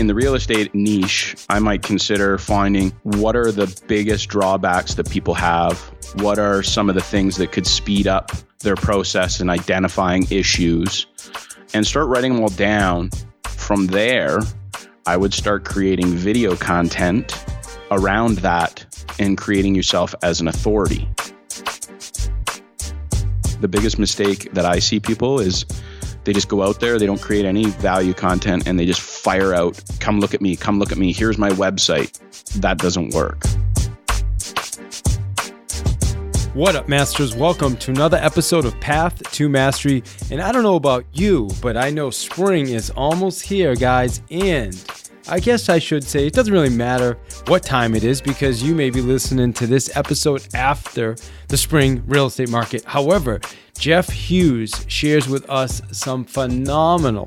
In the real estate niche, I might consider finding what are the biggest drawbacks that people have. What are some of the things that could speed up their process in identifying issues, and start writing them all down. From there, I would start creating video content around that and creating yourself as an authority. The biggest mistake that I see people is they just go out there, they don't create any value content, and they just fire out, come look at me, here's my website. That doesn't work. What up, Masters? Welcome to another episode of Path to Mastery. And I don't know about you, but I know spring is almost here, guys. And I guess I should say it doesn't really matter what time it is because you may be listening to this episode after the spring real estate market. However, Geoff Hughes shares with us some phenomenal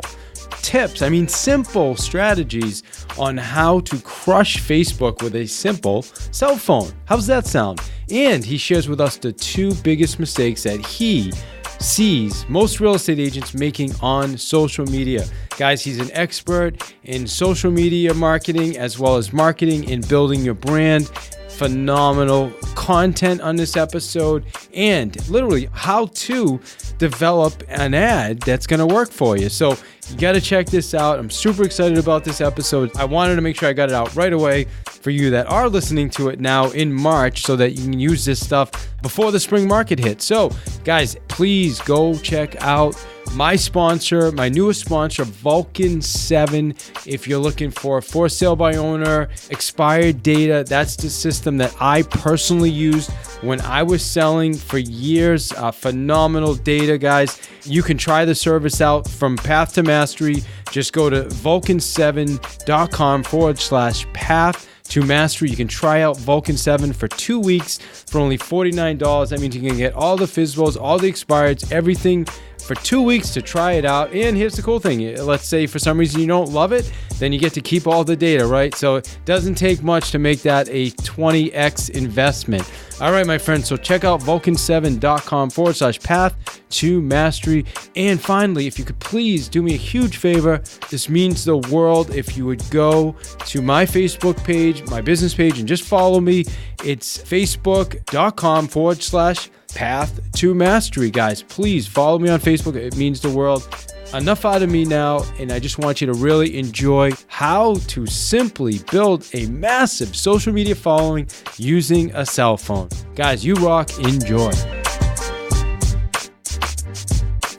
tips, simple strategies on how to crush Facebook with a simple cell phone. How's that sound? And he shares with us the two biggest mistakes that he sees most real estate agents making on social media. Guys, he's an expert in social media marketing as well as marketing and building your brand. Phenomenal content on this episode and literally how to develop an ad that's going to work for you. So you got to check this out. I'm super excited about this episode. I wanted to make sure I got it out right away for you that are listening to it now in March so that you can use this stuff before the spring market hits. So guys, please go check out my sponsor, my newest sponsor, Vulcan 7. If you're looking for sale by owner, expired data, that's the system that I personally used when I was selling for years. Phenomenal data, guys. You can try the service out from Path to Mastery. Just go to vulcan7.com/path to mastery. You can try out Vulcan 7 for 2 weeks for only $49. That means you can get all the FSBOs, all the expireds, everything for 2 weeks to try it out. And here's the cool thing. Let's say for some reason you don't love it, then you get to keep all the data, right? So it doesn't take much to make that a 20x investment. All right, my friends. So check out vulcan7.com/path to mastery. And finally, if you could please do me a huge favor, this means the world if you would go to my Facebook page, my business page, and just follow me. It's facebook.com/path to mastery, guys. Please follow me on Facebook. It means the world. Enough out of me now, and I just want you to really enjoy how to simply build a massive social media following using a cell phone. Guys, you rock. Enjoy.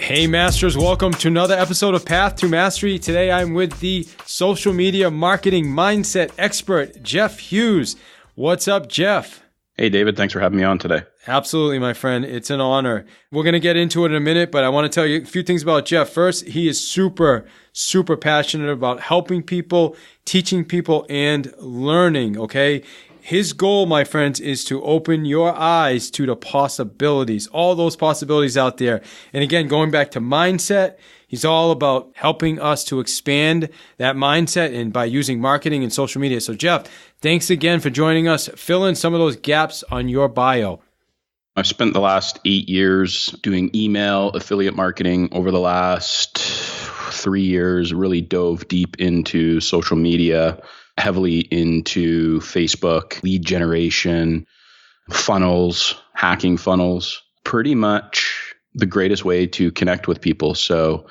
Hey, Masters. Welcome to another episode of Path to Mastery. Today, I'm with the social media marketing mindset expert, Geoff Hughes. What's up, Geoff? Hey, David. Thanks for having me on today. Absolutely, my friend. It's an honor. We're going to get into it in a minute, but I want to tell you a few things about Geoff. First, he is super passionate about helping people, teaching people, and learning, okay? His goal, my friends, is to open your eyes to the possibilities, all those possibilities out there. And again, going back to mindset, he's all about helping us to expand that mindset and by using marketing and social media. So, Geoff, thanks again for joining us. Fill in some of those gaps on your bio. I've spent the last 8 years doing email affiliate marketing. Over the last 3 years, really dove deep into social media, heavily into Facebook, lead generation, funnels, hacking funnels, pretty much the greatest way to connect with people. So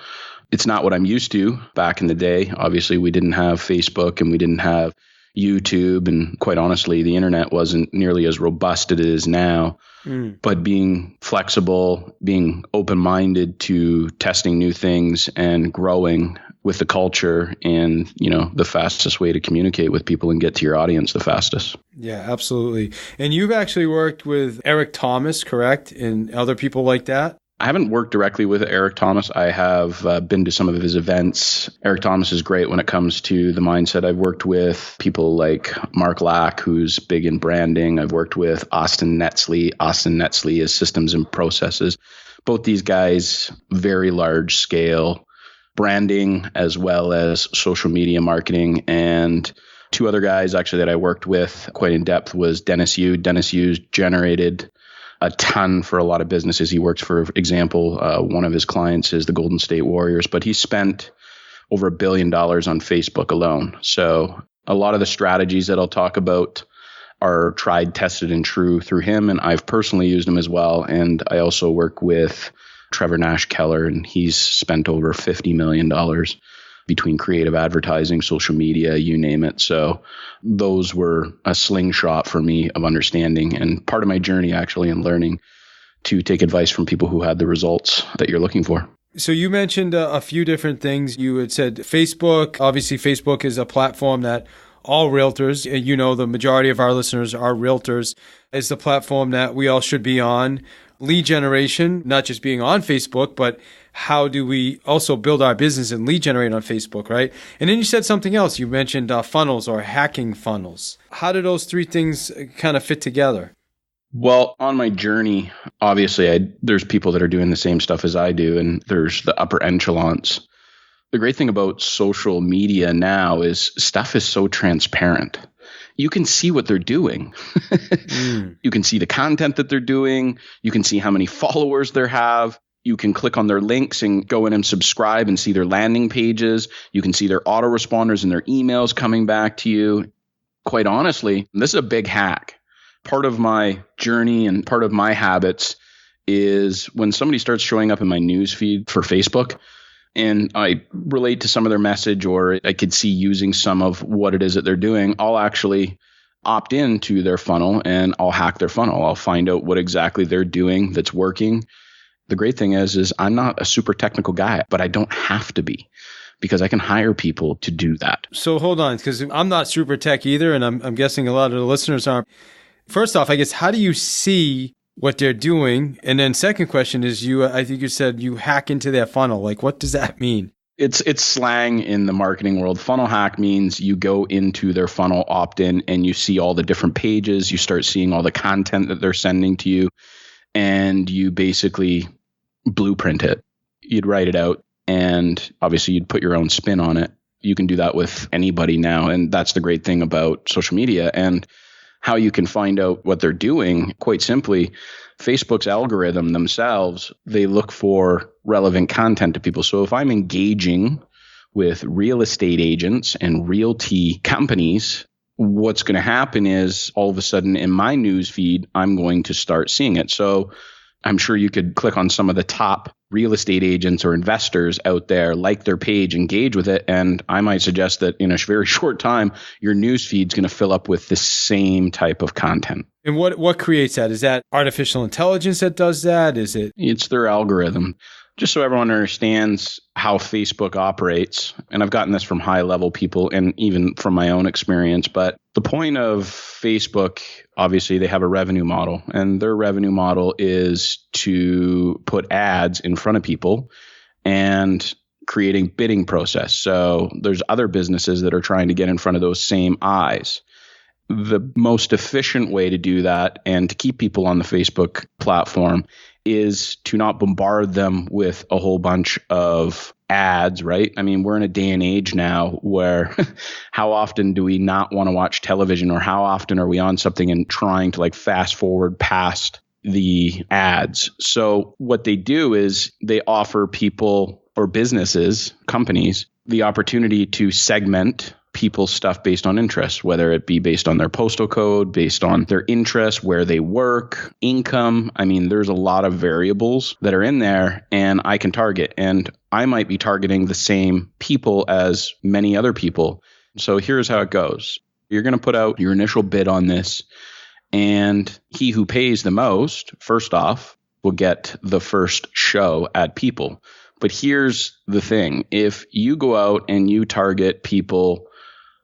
it's not what I'm used to back in the day. Obviously, we didn't have Facebook and we didn't have YouTube. And quite honestly, the internet wasn't nearly as robust as it is now. But being flexible, being open-minded to testing new things and growing with the culture and, the fastest way to communicate with people and get to your audience the fastest. Yeah, absolutely. And you've actually worked with Eric Thomas, correct? And other people like that? I haven't worked directly with Eric Thomas. I have been to some of his events. Eric Thomas is great when it comes to the mindset. I've worked with people like Mark Lack, who's big in branding. I've worked with Austin Netzley. Austin Netzley is systems and processes. Both these guys, very large scale branding as well as social media marketing. And two other guys actually that I worked with quite in depth was Dennis Yu. Dennis Yu's generated a ton for a lot of businesses. He works, for example, one of his clients is the Golden State Warriors, but he spent over $1 billion on Facebook alone. So a lot of the strategies that I'll talk about are tried, tested, and true through him. And I've personally used them as well. And I also work with Trevor Nash Keller, and he's spent over $50 million between creative advertising, social media, you name it. So those were a slingshot for me of understanding and part of my journey actually in learning to take advice from people who had the results that you're looking for. So you mentioned a few different things. You had said Facebook. Obviously, Facebook is a platform that all realtors, the majority of our listeners are realtors, is the platform that we all should be on. Lead generation, not just being on Facebook, but how do we also build our business and lead generate on Facebook, right? And then you said something else. You mentioned funnels or hacking funnels. How do those three things kind of fit together? Well, on my journey, obviously, there's people that are doing the same stuff as I do, and there's the upper echelons. The great thing about social media now is stuff is so transparent. You can see what they're doing. You can see the content that they're doing. You can see how many followers they have. You can click on their links and go in and subscribe and see their landing pages. You can see their autoresponders and their emails coming back to you. Quite honestly, this is a big hack. Part of my journey and part of my habits is when somebody starts showing up in my news feed for Facebook and I relate to some of their message or I could see using some of what it is that they're doing, I'll actually opt into their funnel and I'll hack their funnel. I'll find out what exactly they're doing that's working. The great thing is I'm not a super technical guy, but I don't have to be because I can hire people to do that. So hold on, because I'm not super tech either, and I'm guessing a lot of the listeners aren't. First off, I guess, how do you see what they're doing? And then second question is I think you said you hack into their funnel. Like, what does that mean? It's slang in the marketing world. Funnel hack means you go into their funnel, opt in, and you see all the different pages. You start seeing all the content that they're sending to you, and you basically blueprint it. You'd write it out, and obviously you'd put your own spin on it. You can do that with anybody now, and that's the great thing about social media and how you can find out what they're doing. Quite simply, Facebook's algorithm themselves, they look for relevant content to people. So if I'm engaging with real estate agents and realty companies, what's going to happen is all of a sudden in my news feed, I'm going to start seeing it. So I'm sure you could click on some of the top real estate agents or investors out there, like their page, engage with it. And I might suggest that in a very short time, your news feed's going to fill up with the same type of content. And what creates that? Is that artificial intelligence that does that? Is it? It's their algorithm. Just so everyone understands how Facebook operates, and I've gotten this from high-level people and even from my own experience, but the point of Facebook, obviously, they have a revenue model, and their revenue model is to put ads in front of people and creating bidding process. So there's other businesses that are trying to get in front of those same eyes. The most efficient way to do that and to keep people on the Facebook platform is to not bombard them with a whole bunch of ads, right? I mean, we're in a day and age now where how often do we not want to watch television, or how often are we on something and trying to like fast forward past the ads? So what they do is they offer people or businesses, companies, the opportunity to segment people's stuff based on interest, whether it be based on their postal code, based on their interest, where they work, income. I mean, there's a lot of variables that are in there and I can target, and I might be targeting the same people as many other people. So here's how it goes. You're going to put out your initial bid on this, and he who pays the most, first off, will get the first show at people. But here's the thing. If you go out and you target people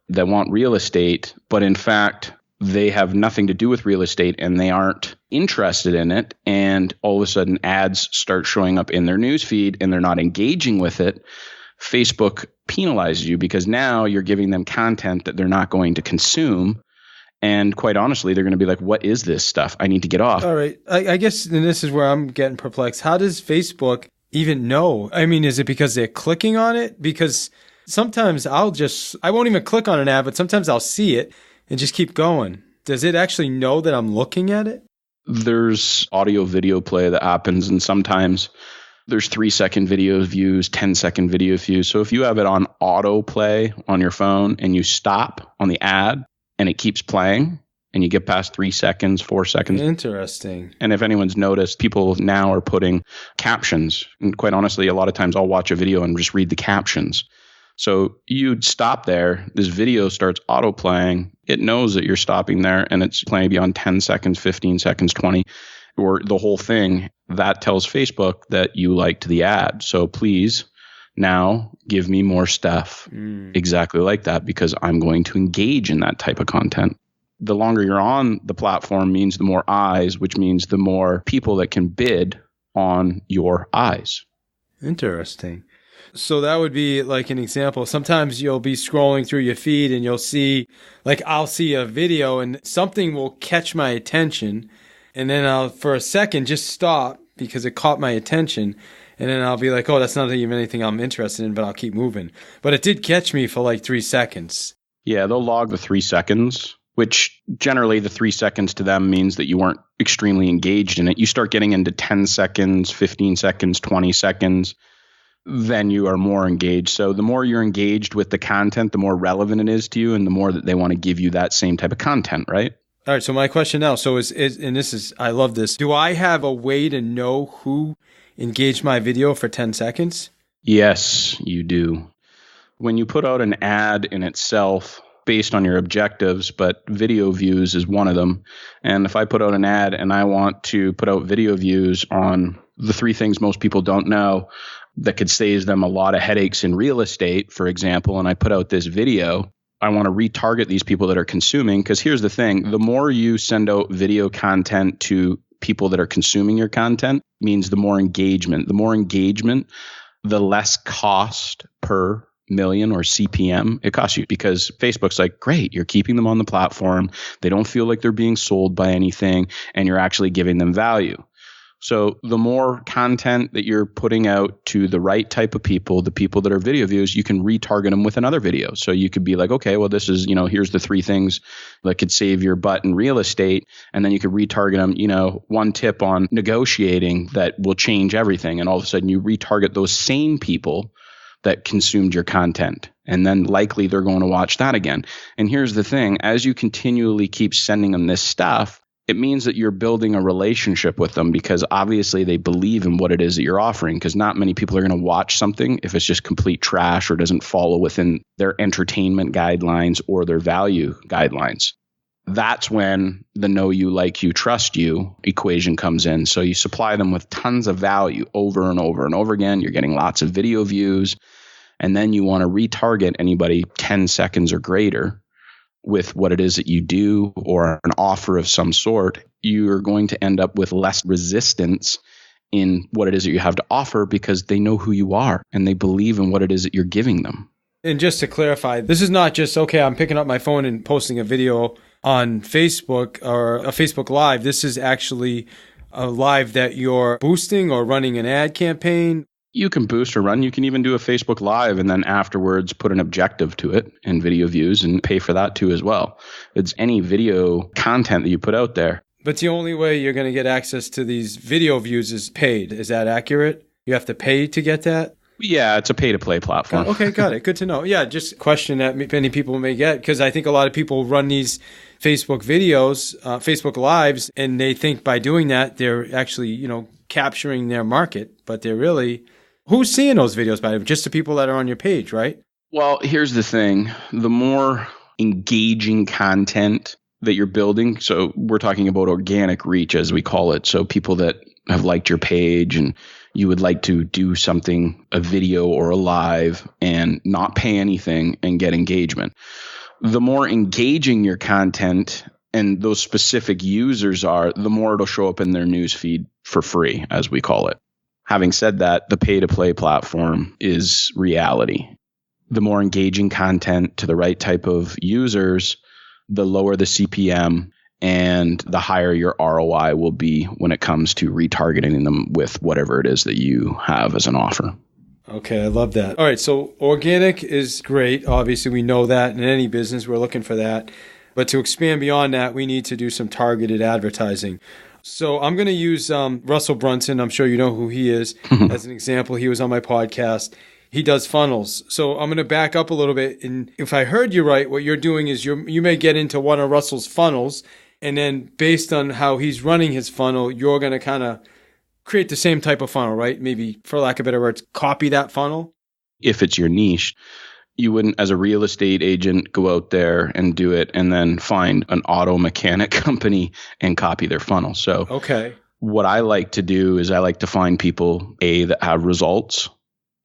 that want real estate, but in fact, they have nothing to do with real estate and they aren't interested in it, and all of a sudden ads start showing up in their news feed and they're not engaging with it, Facebook penalizes you because now you're giving them content that they're not going to consume. And quite honestly, they're going to be like, what is this stuff? I need to get off. All right. I guess, and this is where I'm getting perplexed. How does Facebook even know? I mean, is it because they're clicking on it? Because sometimes I won't even click on an ad, but sometimes I'll see it and just keep going. Does it actually know that I'm looking at it? There's audio video play that happens, and sometimes There's 3-second video views, 10-second video views. So if you have it on autoplay on your phone and you stop on the ad and it keeps playing and you get past 3 seconds, 4 seconds. Interesting. And if anyone's noticed, people now are putting captions. And quite honestly, a lot of times I'll watch a video and just read the captions. So you'd stop there. This video starts autoplaying. It knows that you're stopping there and it's playing beyond 10 seconds, 15 seconds, 20, or the whole thing. That tells Facebook that you liked the ad. So please now give me more stuff exactly like that, because I'm going to engage in that type of content. The longer you're on the platform means the more eyes, which means the more people that can bid on your eyes. Interesting. So that would be like an example. Sometimes you'll be scrolling through your feed and you'll see, like I'll see a video and something will catch my attention. And then I'll, for a second, just stop because it caught my attention. And then I'll be like, oh, that's not even anything I'm interested in, but I'll keep moving. But it did catch me for like 3 seconds. Yeah, they'll log the 3 seconds, which generally the 3 seconds to them means that you weren't extremely engaged in it. You start getting into 10 seconds, 15 seconds, 20 seconds, then you are more engaged. So the more you're engaged with the content, the more relevant it is to you and the more that they want to give you that same type of content, right? All right, so my question now, so is and this is, I love this. Do I have a way to know who engaged my video for 10 seconds? Yes, you do. When you put out an ad in itself based on your objectives, but video views is one of them. And if I put out an ad and I want to put out video views on the 3 things most people don't know that could save them a lot of headaches in real estate, for example, and I put out this video, I want to retarget these people that are consuming, because here's the thing. The more you send out video content to people that are consuming your content means the more engagement. The more engagement, the less cost per million or CPM it costs you, because Facebook's like, great, you're keeping them on the platform. They don't feel like they're being sold by anything, and you're actually giving them value. So the more content that you're putting out to the right type of people, the people that are video views, you can retarget them with another video. So you could be like, okay, well, this is, here's the 3 things that could save your butt in real estate. And then you could retarget them, 1 tip on negotiating that will change everything. And all of a sudden you retarget those same people that consumed your content. And then likely they're going to watch that again. And here's the thing, as you continually keep sending them this stuff, it means that you're building a relationship with them, because obviously they believe in what it is that you're offering, because not many people are going to watch something if it's just complete trash or doesn't follow within their entertainment guidelines or their value guidelines. That's when the know you, like you, trust you equation comes in. So you supply them with tons of value over and over and over again. You're getting lots of video views. And then you want to retarget anybody 10 seconds or greater with what it is that you do or an offer of some sort. You're going to end up with less resistance in what it is that you have to offer, because they know who you are and they believe in what it is that you're giving them. And just to clarify, this is not just, okay, I'm picking up my phone and posting a video on Facebook or a Facebook Live. This is actually a live that you're boosting or running an ad campaign. You can boost or run. You can even do a Facebook Live and then afterwards put an objective to it and video views and pay for that too as well. It's any video content that you put out there. But the only way you're going to get access to these video views is paid. Is that accurate? You have to pay to get that? Yeah, it's a pay-to-play platform. Okay, got it. Good to know. Yeah, just a question that many people may get, because I think a lot of people run these Facebook videos, Facebook Lives, and they think by doing that, they're actually, capturing their market, but they're really... Who's seeing those videos, by the way? Just the people that are on your page, right? Well, here's the thing. The more engaging content that you're building, so we're talking about organic reach, as we call it. So people that have liked your page and you would like to do something, a video or a live, and not pay anything and get engagement. The more engaging your content and those specific users are, the more it'll show up in their news feed for free, as we call it. Having said that, the pay-to-play platform is reality. The more engaging content to the right type of users, the lower the CPM and the higher your ROI will be when it comes to retargeting them with whatever it is that you have as an offer. Okay, I love that. All right, so organic is great. Obviously, we know that in any business, we're looking for that. But to expand beyond that, we need to do some targeted advertising. So I'm going to use Russell Brunson. I'm sure you know who he is. As an example, he was on my podcast. He does funnels. So I'm going to back up a little bit. And if I heard you right, what you're doing is you may get into one of Russell's funnels. And then based on how he's running his funnel, you're going to kind of create the same type of funnel, right? Maybe, for lack of better words, copy that funnel. If it's your niche, you wouldn't, as a real estate agent, go out there and do it and then find an auto mechanic company and copy their funnel. So okay, what I like to do is I like to find people, A, that have results.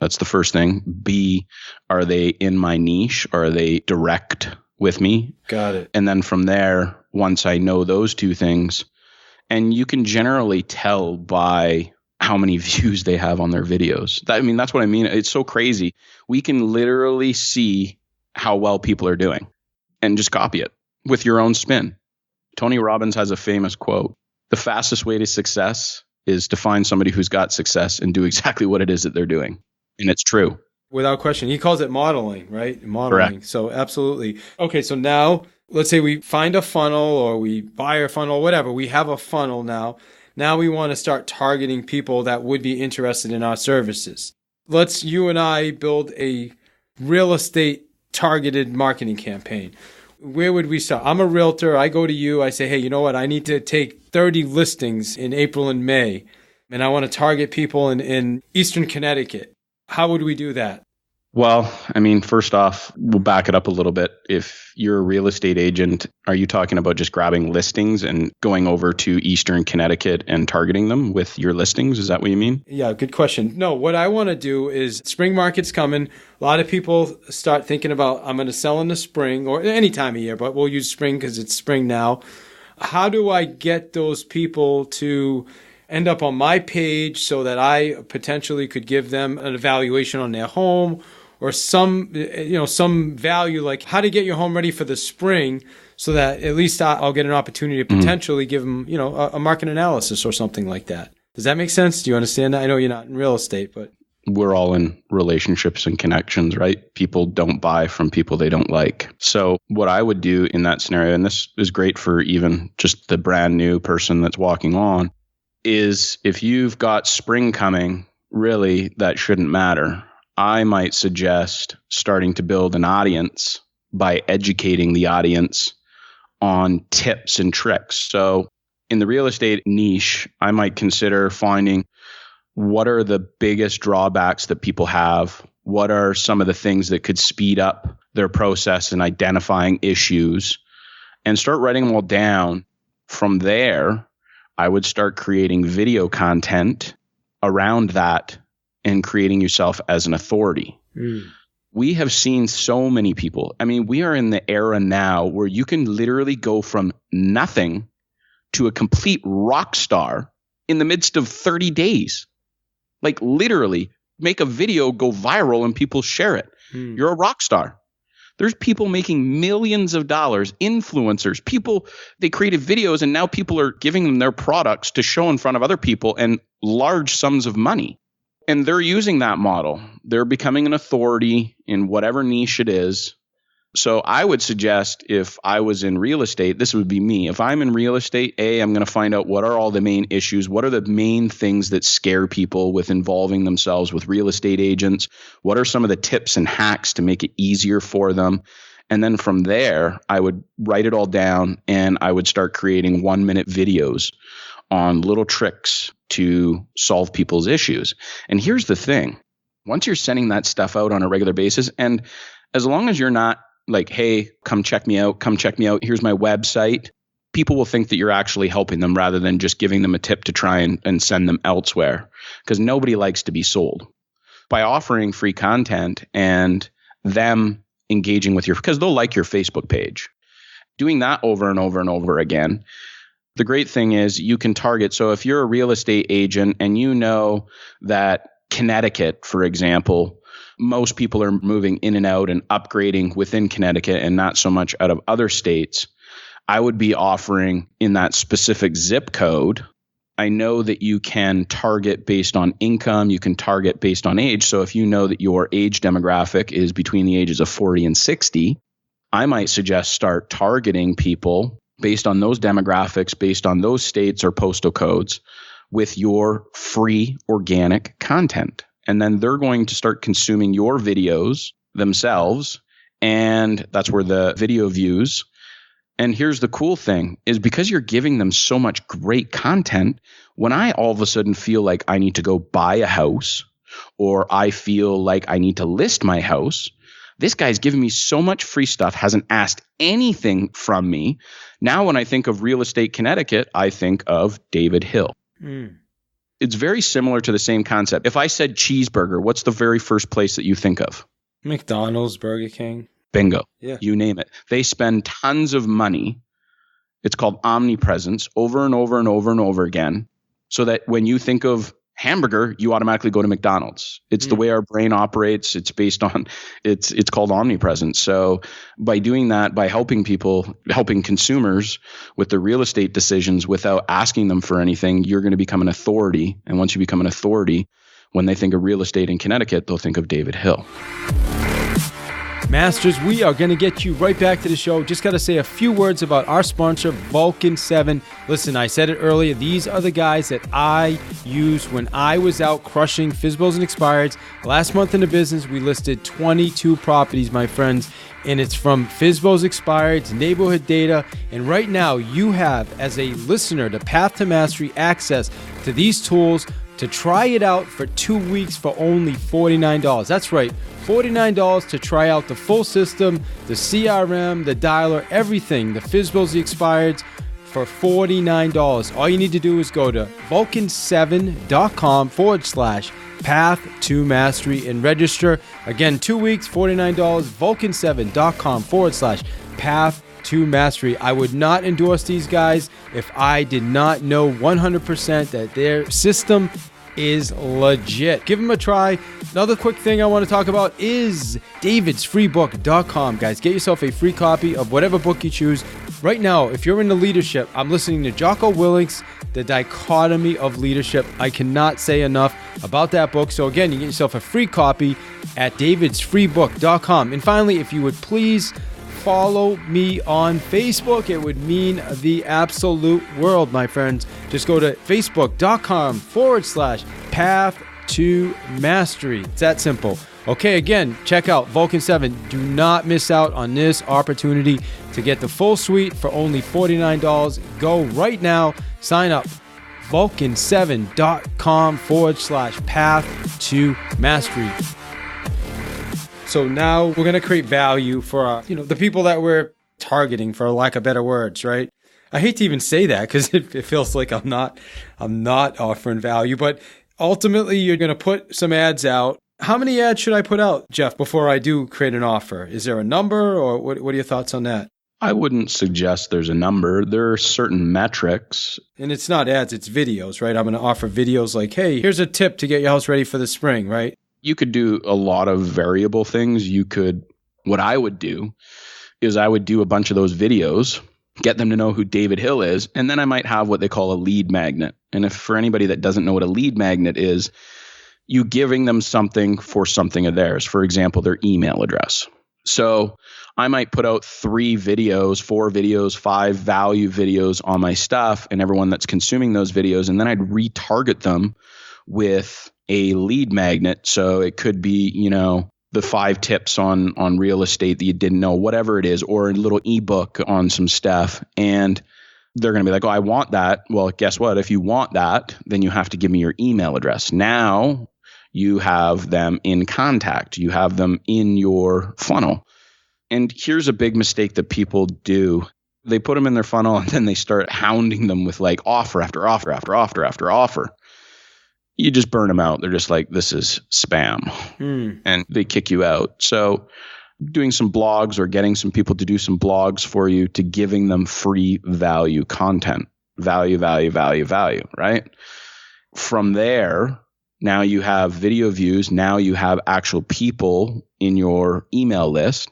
That's the first thing. B, are they in my niche? Are they direct with me? Got it. And then from there, once I know those two things, and you can generally tell by how many views they have on their videos. That's what I mean. It's so crazy. We can literally see how well people are doing and just copy it with your own spin. Tony Robbins has a famous quote: the fastest way to success is to find somebody who's got success and do exactly what it is that they're doing. And it's true. Without question. He calls it modeling, right? Modeling. Correct. So absolutely. Okay, so now let's say we find a funnel or we buy a funnel, whatever. We have a funnel now. Now we want to start targeting people that would be interested in our services. Let's you and I build a real estate targeted marketing campaign. Where would we start? I'm a realtor. I go to you. I say, hey, you know what? I need to take 30 listings in April and May, and I want to target people in Eastern Connecticut. How would we do that? Well, first off, we'll back it up a little bit. If you're a real estate agent, are you talking about just grabbing listings and going over to Eastern Connecticut and targeting them with your listings? Is that what you mean? Yeah, good question. No, what I want to do is spring market's coming. A lot of people start thinking about, I'm going to sell in the spring or any time of year, but we'll use spring because it's spring now. How do I get those people to end up on my page so that I potentially could give them an evaluation on their home or some value, like how to get your home ready for the spring so that at least I'll get an opportunity to potentially give them, a market analysis or something like that. Does that make sense? Do you understand that? I know you're not in real estate, but we're all in relationships and connections, right? People don't buy from people they don't like. So what I would do in that scenario, and this is great for even just the brand new person that's walking on, is if you've got spring coming, really that shouldn't matter. I might suggest starting to build an audience by educating the audience on tips and tricks. So in the real estate niche, I might consider finding what are the biggest drawbacks that people have? What are some of the things that could speed up their process in identifying issues, and start writing them all down. From there, I would start creating video content around that and creating yourself as an authority. We have seen so many people. We are in the era now where you can literally go from nothing to a complete rock star in the midst of 30 days. Like literally make a video go viral and people share it. You're a rock star. There's people making millions of dollars, influencers, people, they created videos and now people are giving them their products to show in front of other people and large sums of money. And they're using that model. They're becoming an authority in whatever niche it is. So I would suggest if I was in real estate, this would be me. If I'm in real estate, I'm going to find out what are all the main issues. What are the main things that scare people with involving themselves with real estate agents? What are some of the tips and hacks to make it easier for them? And then from there, I would write it all down and I would start creating 1-minute videos on little tricks to solve people's issues. And here's the thing. Once you're sending that stuff out on a regular basis, and as long as you're not like, hey, come check me out, here's my website, people will think that you're actually helping them rather than just giving them a tip to try and send them elsewhere, because nobody likes to be sold. By offering free content and them engaging with because they'll like your Facebook page, doing that over and over and over again. The great thing is you can target. So if you're a real estate agent and you know that Connecticut, for example, most people are moving in and out and upgrading within Connecticut and not so much out of other states, I would be offering in that specific zip code. I know that you can target based on income. You can target based on age. So if you know that your age demographic is between the ages of 40 and 60, I might suggest start targeting people based on those demographics, based on those states or postal codes with your free organic content. And then they're going to start consuming your videos themselves. And that's where the video views. And here's the cool thing is because you're giving them so much great content, when I all of a sudden feel like I need to go buy a house or I feel like I need to list my house, this guy's giving me so much free stuff, hasn't asked anything from me. Now, when I think of Real Estate Connecticut, I think of David Hill. It's very similar to the same concept. If I said cheeseburger, what's the very first place that you think of? McDonald's, Burger King. Bingo. Yeah. You name it. They spend tons of money. It's called omnipresence over and over and over and over again. So that when you think of hamburger, you automatically go to McDonald's. It's the way our brain operates. It's based on, it's called omnipresence. So by doing that, by helping people, helping consumers with their real estate decisions without asking them for anything, you're going to become an authority. And once you become an authority, when they think of real estate in Connecticut, they'll think of David Hill. Masters, we are going to get you right back to the show. Just got to say a few words about our sponsor, Vulcan 7. Listen, I said it earlier. These are the guys that I used when I was out crushing FSBOs and expireds. Last month in the business, we listed 22 properties, my friends, and it's from FSBOs, expireds, neighborhood data. And right now, you have, as a listener, the Path to Mastery, access to these tools to try it out for 2 weeks for only $49. That's right, $49 to try out the full system, the CRM, the dialer, everything, the FSBOs, the expireds, for $49. All you need to do is go to vulcan7.com/path to mastery and register. Again, 2 weeks, $49, vulcan7.com/path to mastery. I would not endorse these guys if I did not know 100% that their system is legit. Give them a try. Another quick thing I want to talk about is davidsfreebook.com. Guys, get yourself a free copy of whatever book you choose. Right now, if you're into leadership, I'm listening to Jocko Willink's The Dichotomy of Leadership. I cannot say enough about that book. So again, you get yourself a free copy at davidsfreebook.com. And finally, if you would please follow me on Facebook. It would mean the absolute world, my friends. Just go to facebook.com/path to mastery. It's that simple. Okay, again, check out Vulcan 7. Do not miss out on this opportunity to get the full suite for only $49. Go right now. Sign up. vulcan7.com/path to mastery. So now we're going to create value for, the people that we're targeting, for lack of better words, right? I hate to even say that because it feels like I'm not offering value, but ultimately you're going to put some ads out. How many ads should I put out, Geoff, before I do create an offer? Is there a number, or what are your thoughts on that? I wouldn't suggest there's a number. There are certain metrics. And it's not ads, it's videos, right? I'm going to offer videos like, hey, here's a tip to get your house ready for the spring, right? You could do a lot of variable things. What I would do is I would do a bunch of those videos, get them to know who David Hill is, and then I might have what they call a lead magnet. And if for anybody that doesn't know what a lead magnet is, you giving them something for something of theirs. For example, their email address. So I might put out 3 videos, 4 videos, 5 value videos on my stuff and everyone that's consuming those videos, and then I'd retarget them with a lead magnet. So it could be, the 5 tips on real estate that you didn't know, whatever it is, or a little ebook on some stuff. And they're going to be like, oh, I want that. Well, guess what? If you want that, then you have to give me your email address. Now you have them in contact. You have them in your funnel. And here's a big mistake that people do. They put them in their funnel and then they start hounding them with like offer after offer after offer after offer. You just burn them out. They're just like, this is spam. And they kick you out. So doing some blogs or getting some people to do some blogs for you, to giving them free value content, value, right? From there, now you have video views. Now you have actual people in your email list.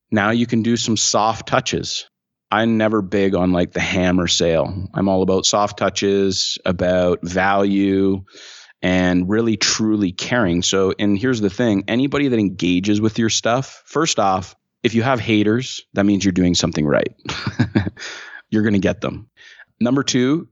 Now you can do some soft touches. I'm never big on like the hammer sale. I'm all about soft touches, about value, and really truly caring. So, and here's the thing, anybody that engages with your stuff, first off, if you have haters, that means you're doing something right. you're going to get them. Number two,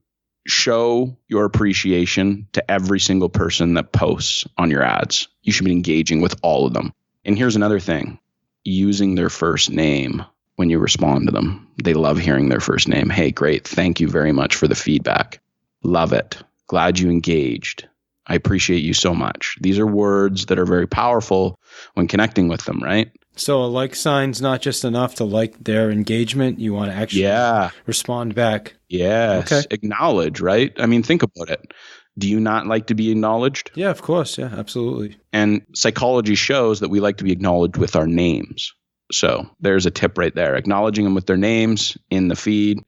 show your appreciation to every single person that posts on your ads. You should be engaging with all of them. And here's another thing, using their first name when you respond to them. They love hearing their first name. Hey, great. Thank you very much for the feedback. Love it. Glad you engaged. I appreciate you so much. These are words that are very powerful when connecting with them, right? So a like sign's not just enough to like their engagement. You want to actually respond back. Yes. Okay. Acknowledge, right? I mean, think about it. Do you not like to be acknowledged? Yeah, of course. Yeah, absolutely. And psychology shows that we like to be acknowledged with our names. So there's a tip right there. Acknowledging them with their names in the feed,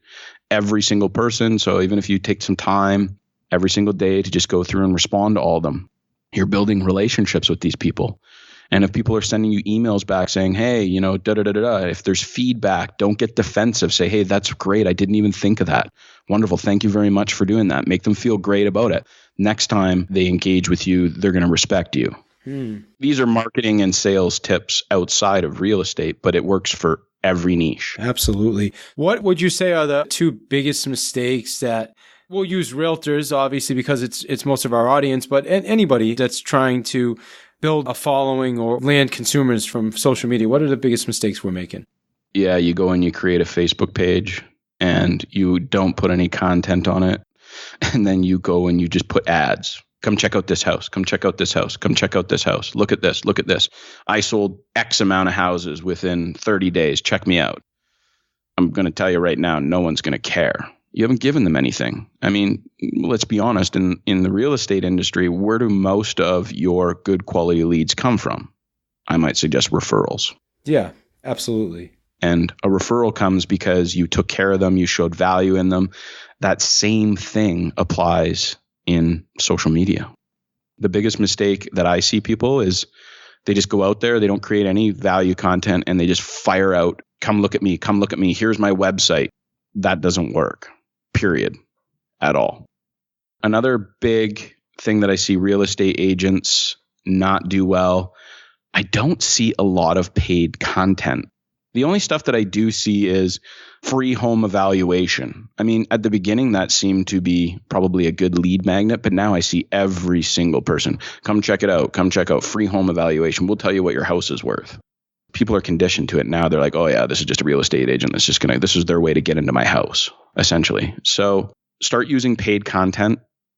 every single person. So even if you take some time every single day to just go through and respond to all of them, you're building relationships with these people. And if people are sending you emails back saying, hey, if there's feedback, don't get defensive. Say, hey, that's great. I didn't even think of that. Wonderful. Thank you very much for doing that. Make them feel great about it. Next time they engage with you, they're going to respect you. These are marketing and sales tips outside of real estate, but it works for every niche. Absolutely. What would you say are the two biggest mistakes that we'll use realtors, obviously, because it's most of our audience, but anybody that's trying to build a following or land consumers from social media? What are the biggest mistakes we're making? Yeah, you go and you create a Facebook page and you don't put any content on it. And then you go and you just put ads. Come check out this house. Come check out this house. Come check out this house. Look at this. Look at this. I sold X amount of houses within 30 days. Check me out. I'm going to tell you right now, no one's going to care. You haven't given them anything. I mean, let's be honest, in the real estate industry, where do most of your good quality leads come from? I might suggest referrals. Yeah, absolutely. And a referral comes because you took care of them, you showed value in them. That same thing applies in social media. The biggest mistake that I see people is they just go out there, they don't create any value content, and they just fire out, come look at me, here's my website. That doesn't work. Period. At all. Another big thing that I see real estate agents not do well, I don't see a lot of paid content. The only stuff that I do see is free home evaluation. I mean, at the beginning, that seemed to be probably a good lead magnet, but now I see every single person. Come check it out. Come check out free home evaluation. We'll tell you what your house is worth. People are conditioned to it now. They're like, oh yeah, this is just a real estate agent. This is their way to get into my house, essentially. So start using paid content.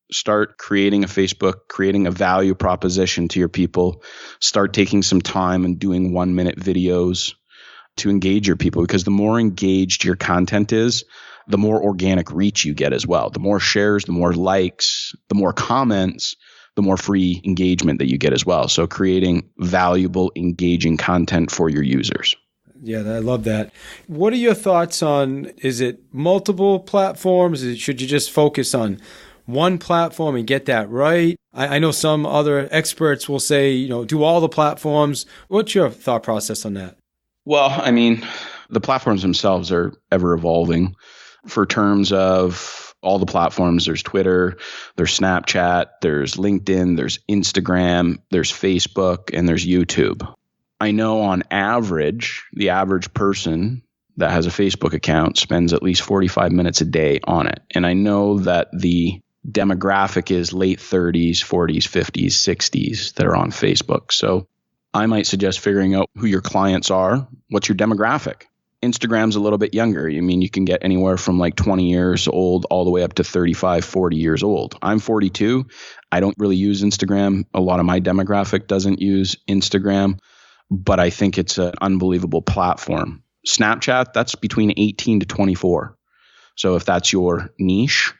Start creating a Facebook, creating a value proposition to your people. Start taking some time and doing 1-minute videos to engage your people, because the more engaged your content is, the more organic reach you get as well. The more shares, the more likes, the more comments, the more free engagement that you get as well. So creating valuable, engaging content for your users. Yeah, I love that. What are your thoughts on, is it multiple platforms? Should you just focus on one platform and get that right? I know some other experts will say, do all the platforms. What's your thought process on that? Well, I mean, the platforms themselves are ever evolving. For terms of all the platforms, there's Twitter, there's Snapchat, there's LinkedIn, there's Instagram, there's Facebook, and there's YouTube. I know on average, the average person that has a Facebook account spends at least 45 minutes a day on it. And I know that the demographic is late 30s, 40s, 50s, 60s that are on Facebook. So I might suggest figuring out who your clients are. What's your demographic? Instagram's a little bit younger. I mean, you can get anywhere from like 20 years old all the way up to 35, 40 years old. I'm 42. I don't really use Instagram. A lot of my demographic doesn't use Instagram, but I think it's an unbelievable platform. Snapchat, that's between 18 to 24. So if that's your niche,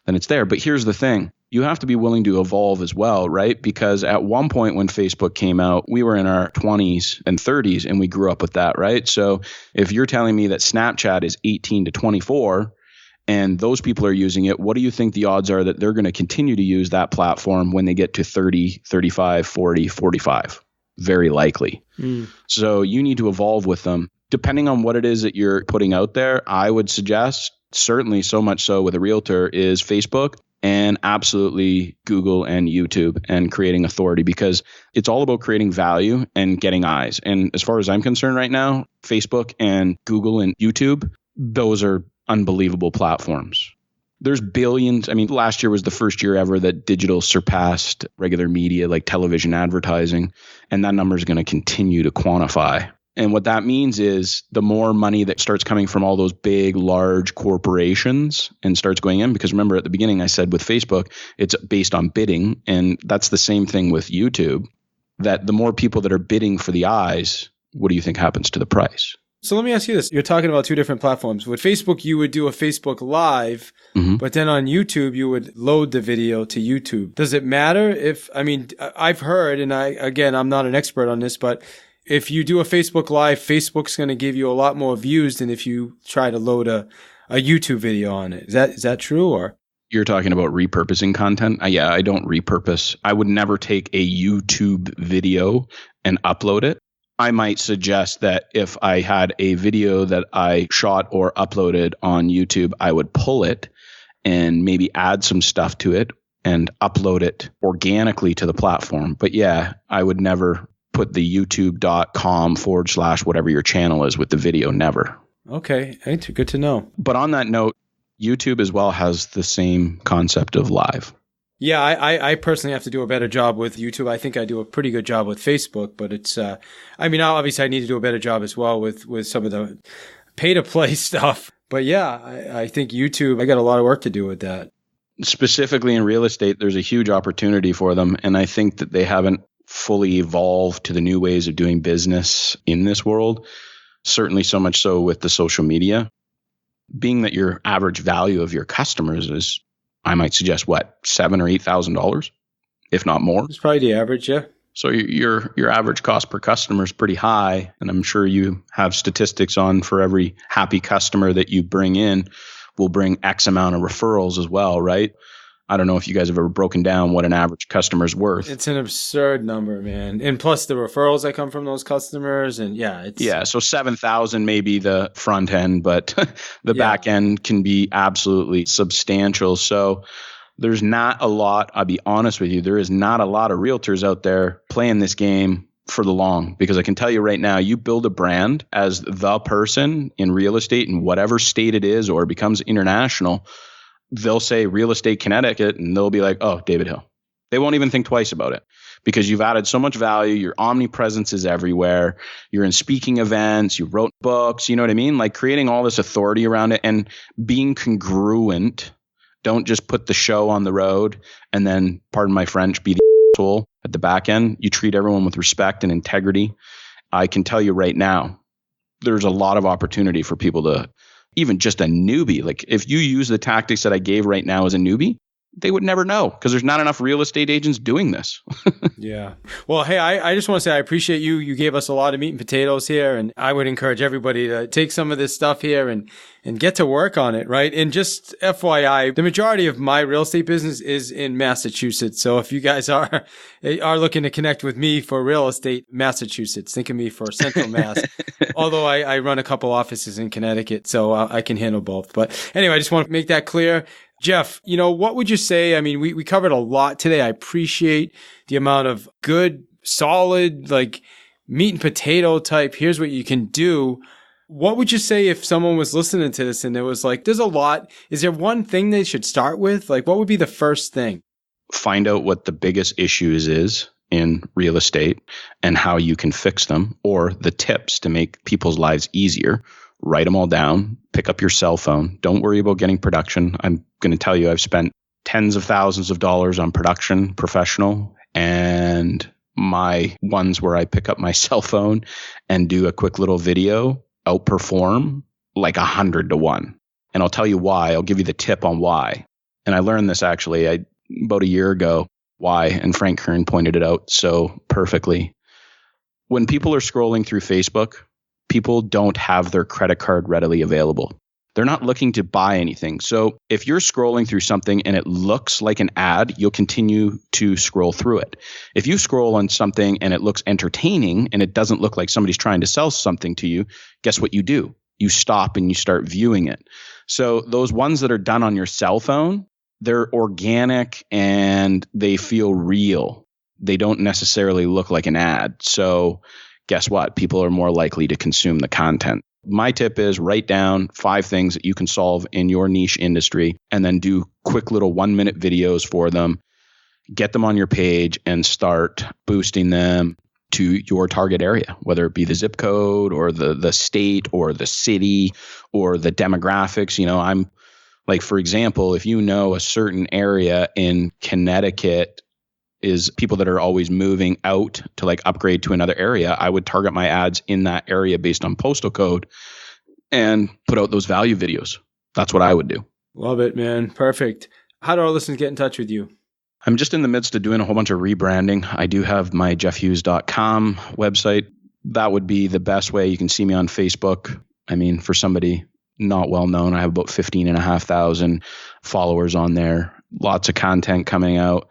then it's there. But here's the thing. You have to be willing to evolve as well, right? Because at one point when Facebook came out, we were in our 20s and 30s and we grew up with that, right? So if you're telling me that Snapchat is 18 to 24 and those people are using it, what do you think the odds are that they're going to continue to use that platform when they get to 30, 35, 40, 45? Very likely. So you need to evolve with them. Depending on what it is that you're putting out there, I would suggest, certainly so much so with a realtor, is Facebook and absolutely Google and YouTube and creating authority, because it's all about creating value and getting eyes. And as far as I'm concerned right now, Facebook and Google and YouTube, those are unbelievable platforms. There's billions. I mean, last year was the first year ever that digital surpassed regular media like television advertising, and that number is going to continue to quantify. And what that means is the more money that starts coming from all those big, large corporations and starts going in, because remember at the beginning I said with Facebook, it's based on bidding. And that's the same thing with YouTube, that the more people that are bidding for the eyes, what do you think happens to the price? So let me ask you this. You're talking about two different platforms. With Facebook, you would do a Facebook Live, but then on YouTube, you would load the video to YouTube. Does it matter if, I mean, I've heard, and I'm not an expert on this, but if you do a Facebook Live, Facebook's going to give you a lot more views than if you try to load a YouTube video on it. Is that true, or? You're talking about repurposing content? Yeah, I don't repurpose. I would never take a YouTube video and upload it. I might suggest that if I had a video that I shot or uploaded on YouTube, I would pull it and maybe add some stuff to it and upload it organically to the platform. But yeah, I would never put the youtube.com/whatever your channel is with the video. Never. Okay. It's good to know. But on that note, YouTube as well has the same concept of live. Yeah, I personally have to do a better job with YouTube. I think I do a pretty good job with Facebook, but it's, I mean, obviously I need to do a better job as well with some of the pay to play stuff. But yeah, I think YouTube, I got a lot of work to do with that. Specifically in real estate, there's a huge opportunity for them. And I think that they haven't fully evolved to the new ways of doing business in this world. Certainly so much so with the social media. Being that your average value of your customers is, I might suggest, what, $7,000 or $8,000, if not more. It's probably the average, yeah. So your average cost per customer is pretty high, and I'm sure you have statistics on for every happy customer that you bring in will bring X amount of referrals as well, right? I don't know if you guys have ever broken down what an average customer's worth. It's an absurd number, man. And plus the referrals that come from those customers. And so 7,000 may be the front end, but the back end can be absolutely substantial. So there's not a lot, I'll be honest with you, there is not a lot of realtors out there playing this game for the long, because I can tell you right now, you build a brand as the person in real estate in whatever state it is or becomes international, they'll say real estate Connecticut and they'll be like, oh, David Hill. They won't even think twice about it because you've added so much value. Your omnipresence is everywhere. You're in speaking events. You wrote books. You know what I mean? Like creating all this authority around it and being congruent. Don't just put the show on the road and then, pardon my French, be the asshole at the back end. You treat everyone with respect and integrity. I can tell you right now, there's a lot of opportunity for people to, even just a newbie, like if you use the tactics that I gave right now as a newbie, they would never know because there's not enough real estate agents doing this. Yeah. Well, hey, I just want to say I appreciate you. You gave us a lot of meat and potatoes here, and I would encourage everybody to take some of this stuff here and get to work on it, right? And just FYI, the majority of my real estate business is in Massachusetts. So if you guys are looking to connect with me for real estate, Massachusetts, think of me for Central Mass. Although I run a couple offices in Connecticut, so I can handle both. But anyway, I just want to make that clear. Geoff, what would you say? I mean, we covered a lot today. I appreciate the amount of good, solid, like meat and potato type, here's what you can do. What would you say if someone was listening to this and it was like, there's a lot, is there one thing they should start with? Like, what would be the first thing? Find out what the biggest issues is in real estate and how you can fix them, or the tips to make people's lives easier. Write them all down, pick up your cell phone. Don't worry about getting production. I'm going to tell you, I've spent tens of thousands of dollars on production, professional, and my ones where I pick up my cell phone and do a quick little video outperform like 100 to 1. And I'll tell you why. I'll give you the tip on why. And I learned this actually about a year ago, why, and Frank Kern pointed it out so perfectly. When people are scrolling through Facebook, people don't have their credit card readily available. They're not looking to buy anything. So if you're scrolling through something and it looks like an ad, you'll continue to scroll through it. If you scroll on something and it looks entertaining and it doesn't look like somebody's trying to sell something to you, guess what you do? You stop and you start viewing it. So those ones that are done on your cell phone, they're organic and they feel real. They don't necessarily look like an ad. So guess what? People are more likely to consume the content. My tip is write down 5 things that you can solve in your niche industry and then do quick little 1-minute videos for them. Get them on your page and start boosting them to your target area, whether it be the zip code or the state or the city or the demographics. I'm like, for example, if you know a certain area in Connecticut is people that are always moving out to like upgrade to another area, I would target my ads in that area based on postal code and put out those value videos. That's what I would do. Love it, man. Perfect. How do our listeners get in touch with you? I'm just in the midst of doing a whole bunch of rebranding. I do have my geoffhughes.com website. That would be the best way. You can see me on Facebook. I mean, for somebody not well known, I have about 15,500 followers on there. Lots of content coming out.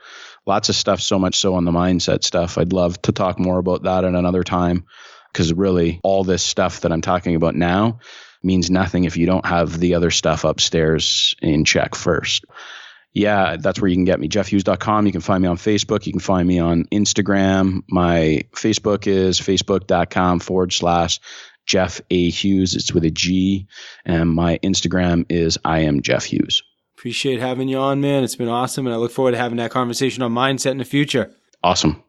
Lots of stuff, so much so on the mindset stuff. I'd love to talk more about that at another time, because really all this stuff that I'm talking about now means nothing if you don't have the other stuff upstairs in check first. Yeah, that's where you can get me, geoffhughes.com. You can find me on Facebook. You can find me on Instagram. My Facebook is facebook.com/Geoff A. Hughes. It's with a G. And my Instagram is I am Geoff Hughes. Appreciate having you on, man. It's been awesome. And I look forward to having that conversation on mindset in the future. Awesome.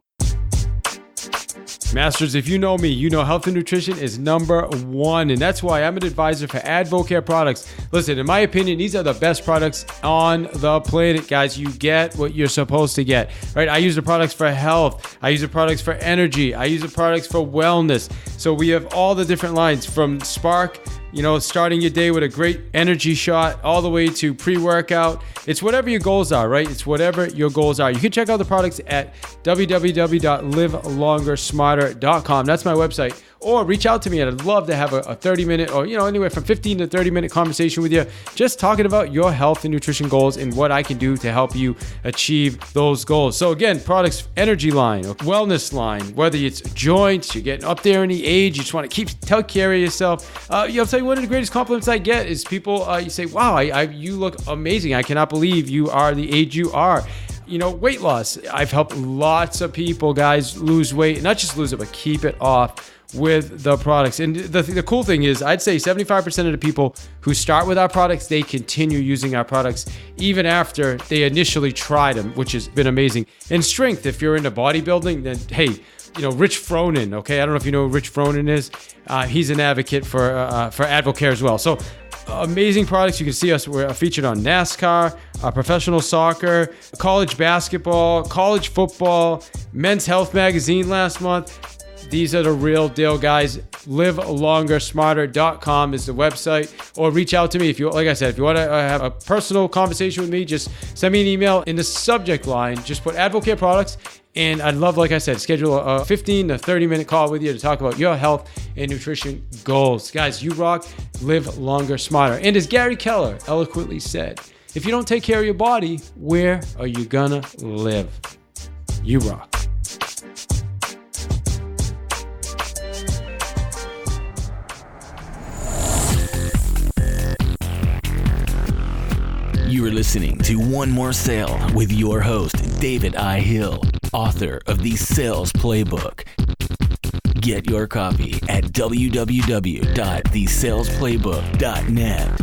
Masters, if you know me, you know health and nutrition is number one. And that's why I'm an advisor for Advocare products. Listen, in my opinion, these are the best products on the planet, guys. You get what you're supposed to get, right? I use the products for health. I use the products for energy. I use the products for wellness. So we have all the different lines from Spark, starting your day with a great energy shot, all the way to pre-workout. It's whatever your goals are, right? It's whatever your goals are. You can check out the products at www.livelongersmarter.com. That's my website. Or reach out to me, and I'd love to have a 30-minute or, anywhere from 15 to 30-minute conversation with you, just talking about your health and nutrition goals and what I can do to help you achieve those goals. So again, products, energy line, or wellness line, whether it's joints, you're getting up there in the age, you just want to take care of yourself. I'll tell you, one of the greatest compliments I get is people, you say, wow, you look amazing. I cannot believe you are the age you are. Weight loss. I've helped lots of people, guys, lose weight, not just lose it, but keep it off with the products. And the cool thing is, I'd say 75% of the people who start with our products, they continue using our products even after they initially tried them, which has been amazing. And strength, if you're into bodybuilding, then hey, Rich Fronin, okay? I don't know if you know who Rich Fronin is. He's an advocate for Advocare as well. So amazing products. You can see us. We're featured on NASCAR, professional soccer, college basketball, college football, Men's Health magazine last month. These are the real deal, guys. LiveLongerSmarter.com is the website, or reach out to me if you, like I said, if you want to have a personal conversation with me, just send me an email. In the subject line, just put Advocare products, and I'd love, like I said, schedule a 15 to 30-minute call with you to talk about your health and nutrition goals. Guys, you rock. Live longer, smarter. And as Gary Keller eloquently said, if you don't take care of your body, where are you gonna live? You rock. You are listening to One More Sale with your host, David I. Hill, author of the Sales Playbook. Get your copy at www.thesalesplaybook.net.